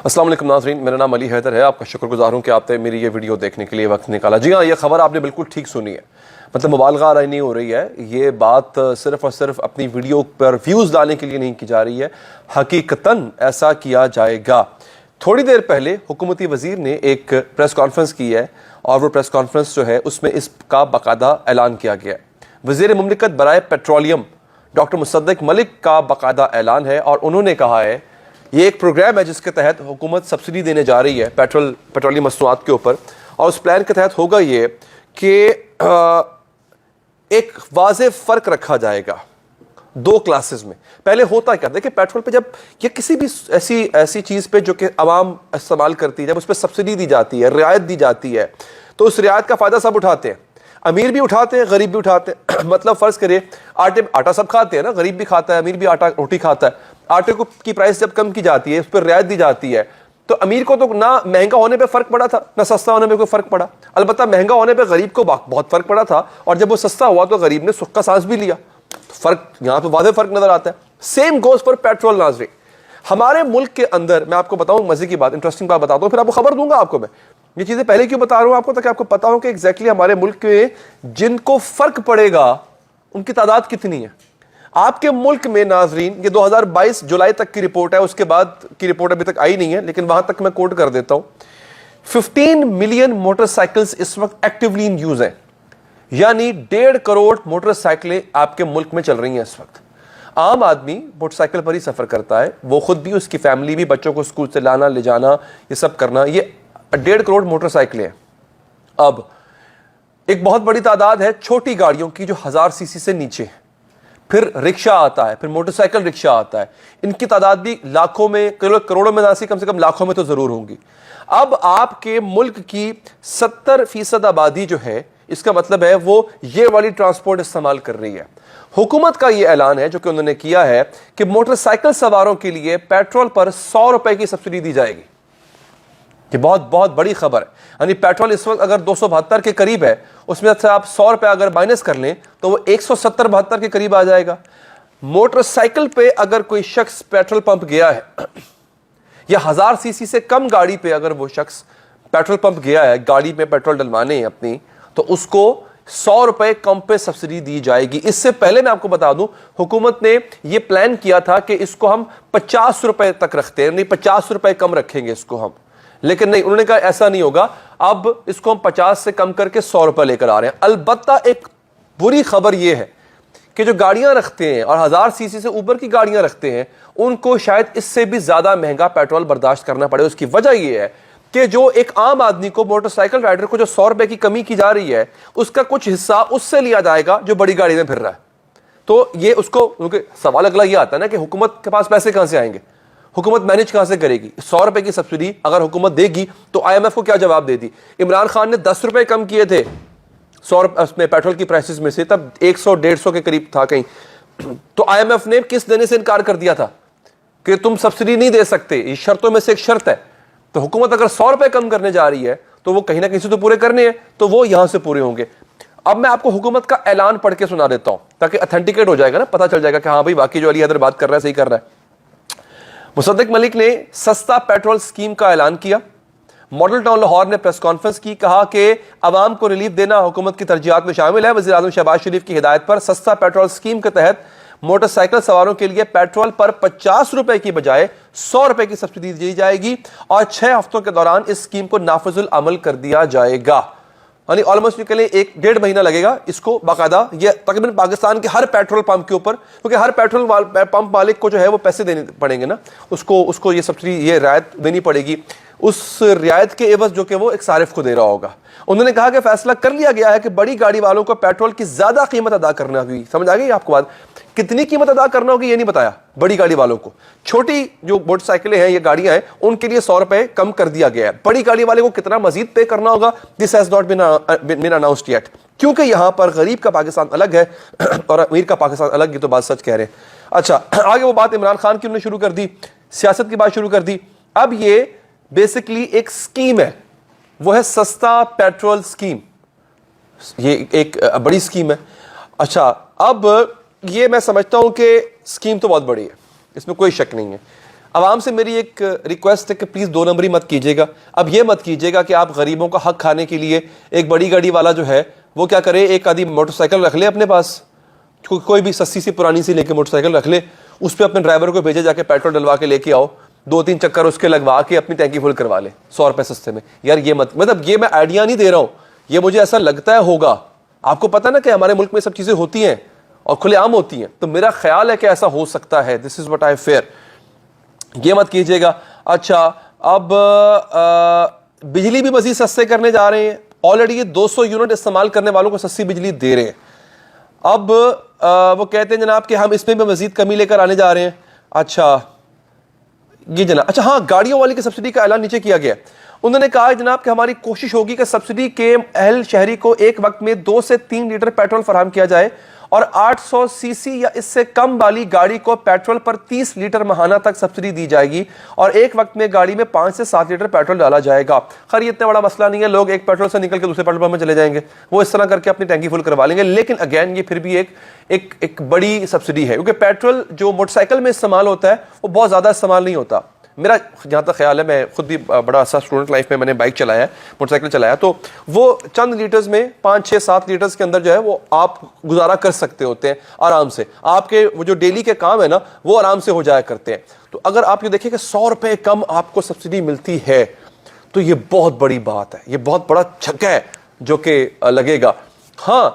السلام علیکم ناظرین، میرا نام علی حیدر ہے. آپ کا شکر گزار ہوں کہ آپ نے میری یہ ویڈیو دیکھنے کے لیے وقت نکالا. جی ہاں، یہ خبر آپ نے بالکل ٹھیک سنی ہے. مطلب مبالغہ نہیں ہو رہی ہے. یہ بات صرف اور صرف اپنی ویڈیو پر ویوز لانے کے لیے نہیں کی جا رہی ہے، حقیقتاً ایسا کیا جائے گا. تھوڑی دیر پہلے حکومتی وزیر نے ایک پریس کانفرنس کی ہے، اور وہ پریس کانفرنس جو ہے اس میں اس کا باقاعدہ اعلان کیا گیا ہے. وزیر مملکت برائے پیٹرولیم ڈاکٹر مصدق ملک کا باقاعدہ اعلان ہے، اور انہوں نے کہا ہے یہ ایک پروگرام ہے جس کے تحت حکومت سبسڈی دینے جا رہی ہے پیٹرولیم مصنوعات کے اوپر. اور اس پلان کے تحت ہوگا یہ کہ ایک واضح فرق رکھا جائے گا دو کلاسز میں. پہلے ہوتا کیا، دیکھیں پیٹرول پہ جب یا کسی بھی ایسی چیز پہ جو کہ عوام استعمال کرتی ہے، جب اس پہ سبسڈی دی جاتی ہے، رعایت دی جاتی ہے، تو اس رعایت کا فائدہ سب اٹھاتے ہیں. امیر بھی اٹھاتے ہیں، غریب بھی اٹھاتے ہیں. مطلب فرض کرے آٹا سب کھاتے ہیں نا، غریب بھی کھاتا ہے، امیر بھی آٹا روٹی کھاتا ہے. آٹے کی پرائس جب کم کی جاتی ہے، اس پر رعایت دی جاتی ہے، تو امیر کو تو نہ مہنگا ہونے پہ فرق پڑا تھا نہ سستا ہونے پہ کوئی فرق پڑا. البتہ مہنگا ہونے پہ غریب کو بہت فرق پڑا تھا، اور جب وہ سستا ہوا تو غریب نے سکھ کا سانس بھی لیا. فرق یہاں پہ واضح فرق نظر آتا ہے. Same goes for petrol. ناظرین، ہمارے ملک کے اندر میں آپ کو بتاؤں مزے کی بات، انٹرسٹنگ بات بتاتا ہوں، پھر آپ کو خبر دوں گا. آپ کو میں یہ چیزیں پہلے کیوں بتا رہا ہوں آپ کو، تاکہ آپ کو پتا ہو کہ ایگزیکٹلی ہمارے ملک میں جن کو فرق پڑے گا ان کی تعداد کتنی ہے. آپ کے ملک میں ناظرین، یہ 2022 جولائی تک کی رپورٹ ہے، اس کے بعد کی رپورٹ ابھی تک آئی نہیں ہے، لیکن وہاں تک میں کوٹ کر دیتا ہوں. 15 ملین موٹر سائیکلز اس وقت ایکٹیولی ان یوز ہیں، یعنی 1.5 کروڑ موٹر سائیکلیں آپ کے ملک میں چل رہی ہیں اس وقت. عام آدمی موٹر سائیکل پر ہی سفر کرتا ہے، وہ خود بھی، اس کی فیملی بھی، بچوں کو اسکول سے لانا لے جانا، یہ سب کرنا. یہ 1.5 کروڑ موٹر سائیکلیں ہیں. اب ایک بہت بڑی تعداد ہے چھوٹی گاڑیوں کی جو 1000 سی سی سے نیچے ہے. پھر رکشہ آتا ہے، پھر موٹر سائیکل رکشہ آتا ہے. ان کی تعداد بھی لاکھوں میں، کروڑوں میں نہ، کم سے کم لاکھوں میں تو ضرور ہوں گی. اب آپ کے ملک کی 70% آبادی جو ہے، اس کا مطلب ہے وہ یہ والی ٹرانسپورٹ استعمال کر رہی ہے. حکومت کا یہ اعلان ہے جو کہ انہوں نے کیا ہے کہ موٹر سائیکل سواروں کے لیے پیٹرول پر 100 روپے کی سبسڈی دی جائے گی. یہ بہت بہت بڑی خبر ہے. یعنی پیٹرول اس وقت اگر 272 کے قریب ہے، اس میں سے آپ 100 روپے اگر مائنس کر لیں تو وہ 170-72 کے قریب آ جائے گا. موٹر سائیکل پہ اگر کوئی شخص پیٹرول پمپ گیا ہے، یا 1000 سی سی سے کم گاڑی پہ اگر وہ شخص پیٹرول پمپ گیا ہے گاڑی میں پیٹرول ڈلوانے ہیں اپنی، تو اس کو 100 روپے کم پہ سبسڈی دی جائے گی. اس سے پہلے میں آپ کو بتا دوں، حکومت نے یہ پلان کیا تھا کہ اس کو ہم 50 روپے تک رکھتے ہیں، نہیں 50 روپے کم رکھیں گے اس کو ہم، لیکن نہیں، انہوں نے کہا ایسا نہیں ہوگا. اب اس کو ہم 50 سے کم کر کے 100 روپے لے کر آ رہے ہیں. البتہ ایک بری خبر یہ ہے کہ جو گاڑیاں رکھتے ہیں اور 1000 سی سی سے اوپر کی گاڑیاں رکھتے ہیں، ان کو شاید اس سے بھی زیادہ مہنگا پیٹرول برداشت کرنا پڑے. اس کی وجہ یہ ہے کہ جو ایک عام آدمی کو، موٹر سائیکل رائڈر کو جو 100 روپے کی کمی کی جا رہی ہے، اس کا کچھ حصہ اس سے لیا جائے گا جو بڑی گاڑی میں پھر رہا ہے. تو یہ اس کو، کیونکہ سوال اگلا یہ آتا ہے نا کہ حکومت کے پاس پیسے کہاں سے آئیں گے، حکومت مینج کہاں سے کرے گی؟ 100 روپے کی سبسڈی اگر حکومت دے گی تو آئی ایم ایف کو کیا جواب دے دی؟ عمران خان نے 10 روپے کم کیے تھے 100 اس میں پیٹرول کی پرائسز میں سے، تب 100-150 کے قریب تھا کہیں، تو آئی ایم ایف نے کس دینے سے انکار کر دیا تھا کہ تم سبسڈی نہیں دے سکتے، یہ شرطوں میں سے ایک شرط ہے. تو حکومت اگر 100 روپے کم کرنے جا رہی ہے تو وہ کہیں نہ کہیں سے تو پورے کرنے ہیں، تو وہ یہاں سے پورے ہوں گے. اب میں آپ کو حکومت کا اعلان پڑھ کے سنا دیتا ہوں تاکہ اتھینٹیکیٹ ہو جائے گا نا، پتہ چل جائے گا کہ ہاں بھائی باقی جو علی حیدر بات کر رہا ہے صحیح کر رہا ہے. مصدق ملک نے سستا پیٹرول سکیم کا اعلان کیا. ماڈل ٹاؤن لاہور نے پریس کانفرنس کی، کہا کہ عوام کو ریلیف دینا حکومت کی ترجیحات میں شامل ہے. وزیر اعظم شہباز شریف کی ہدایت پر سستا پیٹرول سکیم کے تحت موٹر سائیکل سواروں کے لیے پیٹرول پر 50 روپے کی بجائے 100 روپے کی سبسڈی دی جائے گی، اور 6 ہفتوں کے دوران اس سکیم کو نافذ العمل کر دیا جائے گا. یعنی آلموسٹ کے لیے 1-1.5 مہینہ لگے گا اس کو باقاعدہ. یہ تقریباً پاکستان کے ہر پیٹرول پمپ کے اوپر، کیونکہ ہر پیٹرول پمپ مالک کو جو ہے وہ پیسے دینے پڑیں گے نا، اس کو یہ سبسڈی، یہ رعایت دینی پڑے گی. اس رعایت کے عوض جو کہ وہ ایک صارف کو دے رہا ہوگا. انہوں نے کہا کہ فیصلہ کر لیا گیا ہے کہ بڑی گاڑی والوں کو پیٹرول کی زیادہ قیمت ادا کرنا ہوگی. سمجھ آ گئی آپ کو بات؟ کتنی قیمت ادا کرنا ہوگی یہ نہیں بتایا بڑی گاڑی والوں کو. چھوٹی جو موٹر سائیکلیں ہیں، یہ گاڑیاں ہیں، ان کے لیے 100 روپے کم کر دیا گیا ہے. بڑی گاڑی والے کو کتنا مزید پے کرنا ہوگا، this has not been announced yet, کیونکہ یہاں پر غریب کا پاکستان الگ ہے اور امیر کا پاکستان الگ. یہ تو بات سچ کہہ رہے ہیں. اچھا، آگے وہ بات عمران خان کی انہوں نے شروع کر دی، سیاست کی بات شروع کر دی. اب یہ بیسکلی ایک سکیم ہے، وہ ہے سستا پیٹرول سکیم. یہ ایک بڑی سکیم ہے. اچھا، اب یہ میں سمجھتا ہوں کہ سکیم تو بہت بڑی ہے، اس میں کوئی شک نہیں ہے. عوام سے میری ایک ریکویسٹ ہے کہ پلیز 2 نمبری مت کیجیے گا. اب یہ مت کیجیے گا کہ آپ غریبوں کا حق کھانے کے لیے ایک بڑی گاڑی والا جو ہے وہ کیا کرے, ایک آدھی موٹر سائیکل رکھ لے اپنے پاس, کوئی بھی سستی سی پرانی سی لے کے موٹر سائیکل رکھ لے, اس پہ اپنے ڈرائیور کو بھیجے, جا کے پیٹرول ڈلوا کے لے کے آؤ, 2-3 چکر اس کے لگوا کے اپنی ٹینکی فل کروا لے 100 روپے سستے میں. یار یہ مطلب یہ میں آئیڈیا نہیں دے رہا ہوں, یہ مجھے ایسا لگتا ہے ہوگا. آپ کو پتا نا کہ ہمارے ملک میں سب چیزیں ہوتی ہیں اور کھلے عام ہوتی ہیں, تو میرا خیال ہے کہ ایسا ہو سکتا ہے. دس از واٹ آئی فیئر. یہ مت کیجیے گا. اچھا اب بجلی بھی مزید سستے کرنے جا رہے ہیں. آلریڈی یہ 200 یونٹ استعمال کرنے والوں کو سستی بجلی دے رہے ہیں. اب وہ کہتے ہیں جناب کہ ہم اس میں بھی مزید کمی لے کر آنے جا رہے ہیں. اچھا یہ جناب, اچھا ہاں, گاڑیوں والی کی سبسڈی کا اعلان نیچے کیا گیا. انہوں نے کہا جناب کہ ہماری کوشش ہوگی کہ سبسڈی کے اہل شہری کو ایک وقت میں 2 سے 3 لیٹر پیٹرول فراہم کیا جائے اور 800 سی سی یا اس سے کم والی گاڑی کو پیٹرول پر 30 لیٹر ماہانہ تک سبسڈی دی جائے گی اور ایک وقت میں گاڑی میں 5 سے 7 لیٹر پیٹرول ڈالا جائے گا. خیر یہ اتنا بڑا مسئلہ نہیں ہے, لوگ ایک پیٹرول سے نکل کے دوسرے پیٹرول پمپ میں چلے جائیں گے, وہ اس طرح کر کے اپنی ٹینکی فل کروا لیں گے. لیکن اگین یہ پھر بھی ایک بڑی سبسڈی ہے, کیونکہ پیٹرول جو موٹر سائیکل میں استعمال ہوتا ہے وہ بہت زیادہ استعمال نہیں ہوتا. میرا جہاں تک خیال ہے, میں خود بھی بڑا عرصہ اسٹوڈنٹ لائف میں نے بائک چلایا ہے, موٹر سائیکل چلایا, تو وہ چند لیٹرز میں 5-6-7 لیٹرز کے اندر جو ہے وہ آپ گزارا کر سکتے ہوتے ہیں آرام سے. آپ کے وہ جو ڈیلی کے کام ہے نا وہ آرام سے ہو جایا کرتے ہیں. تو اگر آپ یہ دیکھیں کہ 100 روپے کم آپ کو سبسڈی ملتی ہے تو یہ بہت بڑی بات ہے, یہ بہت بڑا چھکا ہے جو کہ لگے گا. ہاں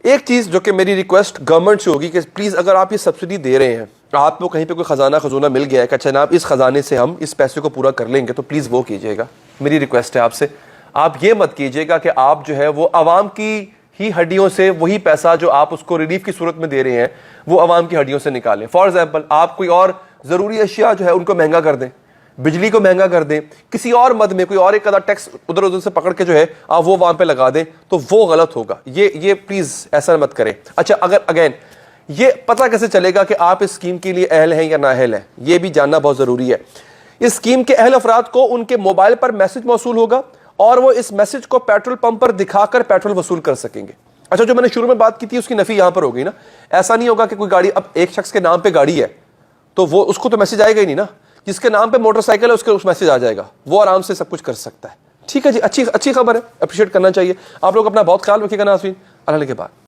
ایک چیز جو کہ میری ریکویسٹ گورنمنٹ سے ہوگی کہ پلیز اگر آپ یہ سبسڈی دے رہے ہیں, آپ کو کہیں پہ کوئی خزانہ مل گیا ہے کہ اچھا جناب اس خزانے سے ہم اس پیسے کو پورا کر لیں گے, تو پلیز وہ کیجیے گا. میری ریکویسٹ ہے آپ سے, آپ یہ مت کیجیے گا کہ آپ جو ہے وہ عوام کی ہی ہڈیوں سے وہی پیسہ جو آپ اس کو ریلیف کی صورت میں دے رہے ہیں وہ عوام کی ہڈیوں سے نکالیں. فار ایگزامپل آپ کوئی اور ضروری اشیاء جو ہے ان کو مہنگا کر دیں, بجلی کو مہنگا کر دیں, کسی اور مد میں کوئی اور ایک آدھا ٹیکس ادھر سے پکڑ کے جو ہے آپ وہ وہاں پہ لگا دیں, تو وہ غلط ہوگا. یہ پلیز ایسا مت کریں. اچھا اگر اگین یہ پتہ کیسے چلے گا کہ آپ اس اسکیم کے لیے اہل ہیں یا نااہل ہیں, یہ بھی جاننا بہت ضروری ہے. اس اسکیم کے اہل افراد کو ان کے موبائل پر میسج موصول ہوگا اور وہ اس میسج کو پیٹرول پمپ پر دکھا کر پیٹرول وصول کر سکیں گے. اچھا جو میں نے شروع میں بات کی تھی اس کی نفی یہاں پر ہوگی نا. ایسا نہیں ہوگا کہ کوئی گاڑی, اب ایک شخص کے نام پہ گاڑی ہے تو وہ اس کو تو میسج آئے گا ہی نہیں نا, جس کے نام پہ موٹر سائیکل ہے اس کے میسج آ جائے گا, وہ آرام سے سب کچھ کر سکتا ہے. ٹھیک ہے جی, اچھی خبر ہے, اپریشیٹ کرنا چاہیے. آپ لوگ اپنا بہت خیال رکھیے گا ناظرین. اللہ کے بعد